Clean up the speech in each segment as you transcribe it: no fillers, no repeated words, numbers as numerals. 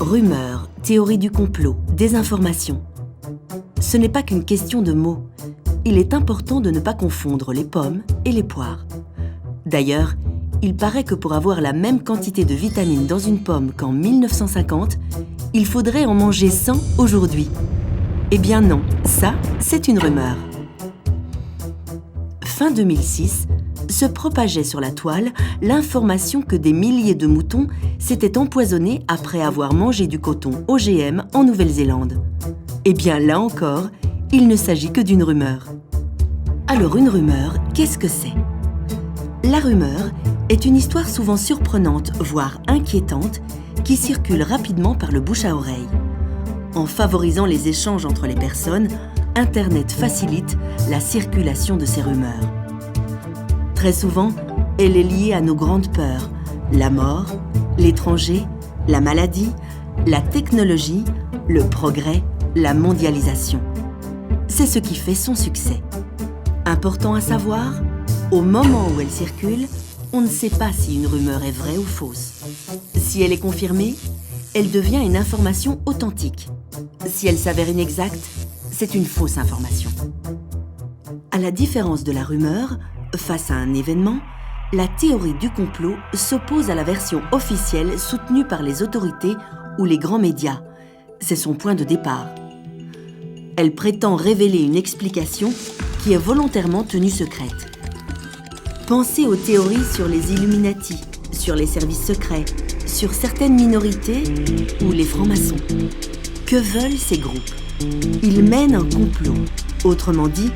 Rumeurs, théorie du complot, désinformation. Ce n'est pas qu'une question de mots. Il est important de ne pas confondre les pommes et les poires. D'ailleurs, il paraît que pour avoir la même quantité de vitamines dans une pomme qu'en 1950, il faudrait en manger 100 aujourd'hui. Eh bien non, ça, c'est une rumeur. Fin 2006, se propageait sur la toile l'information que des milliers de moutons s'étaient empoisonnés après avoir mangé du coton OGM en Nouvelle-Zélande. Eh bien là encore, il ne s'agit que d'une rumeur. Alors une rumeur, qu'est-ce que c'est ? La rumeur est une histoire souvent surprenante, voire inquiétante, qui circule rapidement par le bouche à oreille. En favorisant les échanges entre les personnes, Internet facilite la circulation de ces rumeurs. Très souvent, elle est liée à nos grandes peurs, la mort, l'étranger, la maladie, la technologie, le progrès, la mondialisation. C'est ce qui fait son succès. Important à savoir, au moment où elle circule, on ne sait pas si une rumeur est vraie ou fausse. Si elle est confirmée, elle devient une information authentique. Si elle s'avère inexacte, c'est une fausse information. À la différence de la rumeur, face à un événement, la théorie du complot s'oppose à la version officielle soutenue par les autorités ou les grands médias. C'est son point de départ. Elle prétend révéler une explication qui est volontairement tenue secrète. Pensez aux théories sur les Illuminati, sur les services secrets, sur certaines minorités ou les francs-maçons. Que veulent ces groupes ? Ils mènent un complot. Autrement dit,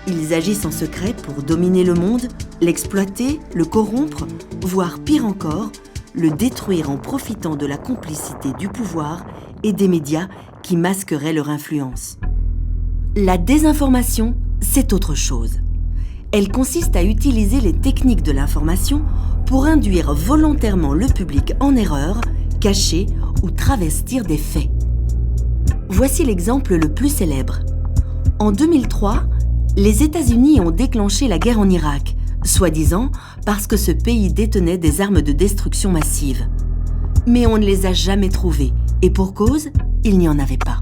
ils agissent en secret pour dominer le monde, l'exploiter, le corrompre, voire pire encore, le détruire en profitant de la complicité du pouvoir et des médias qui masqueraient leur influence. La désinformation, c'est autre chose. Elle consiste à utiliser les techniques de l'information pour induire volontairement le public en erreur, cacher ou travestir des faits. Voici l'exemple le plus célèbre. En 2003, les États-Unis ont déclenché la guerre en Irak, soi-disant parce que ce pays détenait des armes de destruction massive. Mais on ne les a jamais trouvées, et pour cause, il n'y en avait pas.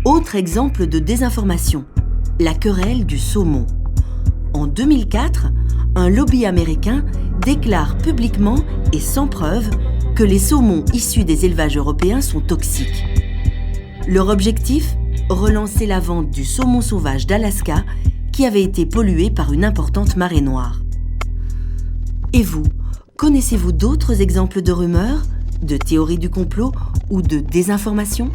Autre exemple de désinformation, la querelle du saumon. En 2004, un lobby américain déclare publiquement et sans preuve que les saumons issus des élevages européens sont toxiques. Leur objectif ? Relancer la vente du saumon sauvage d'Alaska qui avait été pollué par une importante marée noire. Et vous, connaissez-vous d'autres exemples de rumeurs, de théories du complot ou de désinformation ?